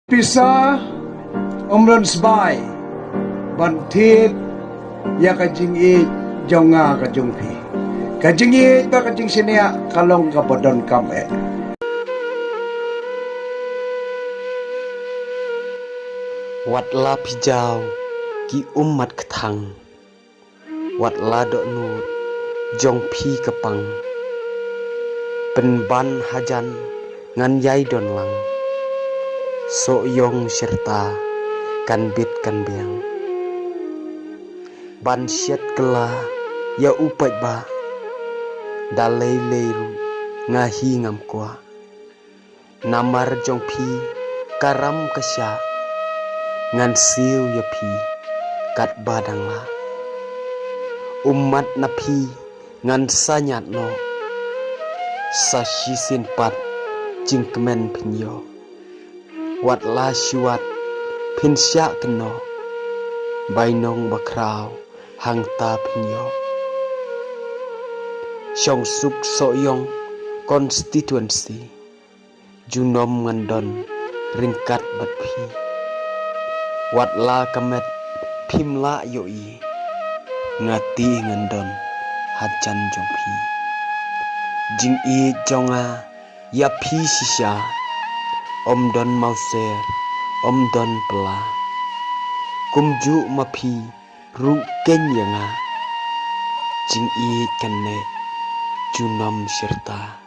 Pisa omron sbay bantit ya kajing i jonga kajung pi kajing i ka kajing sinia kalong kabodon kam Wat la pijau ki umat ketang Wat la dok nur jong pi kepang Penban hajan ngan yai don lang So yong serta kan bit kan biang Ban syet kela ya upat ba Dalai leiru ngahi ngam kwa Namar jong pi karam kesya Ngan siu ya pi kat badang la Umat na pi ngan sanyat no Sa shisin pat jing kemen pinyo Wat la syuat pin syak keno Bainong bakrau hang ta pinyo Syong suk soyong constituency Junom ngandon ringkat bat pi Wat la kamet pim la yoi Ngati ngandon hajan jong pi Jing i jonga ya pi sisya Om don mauser om don pela Kumju ma pi ru ken yanga Jing i kene junom serta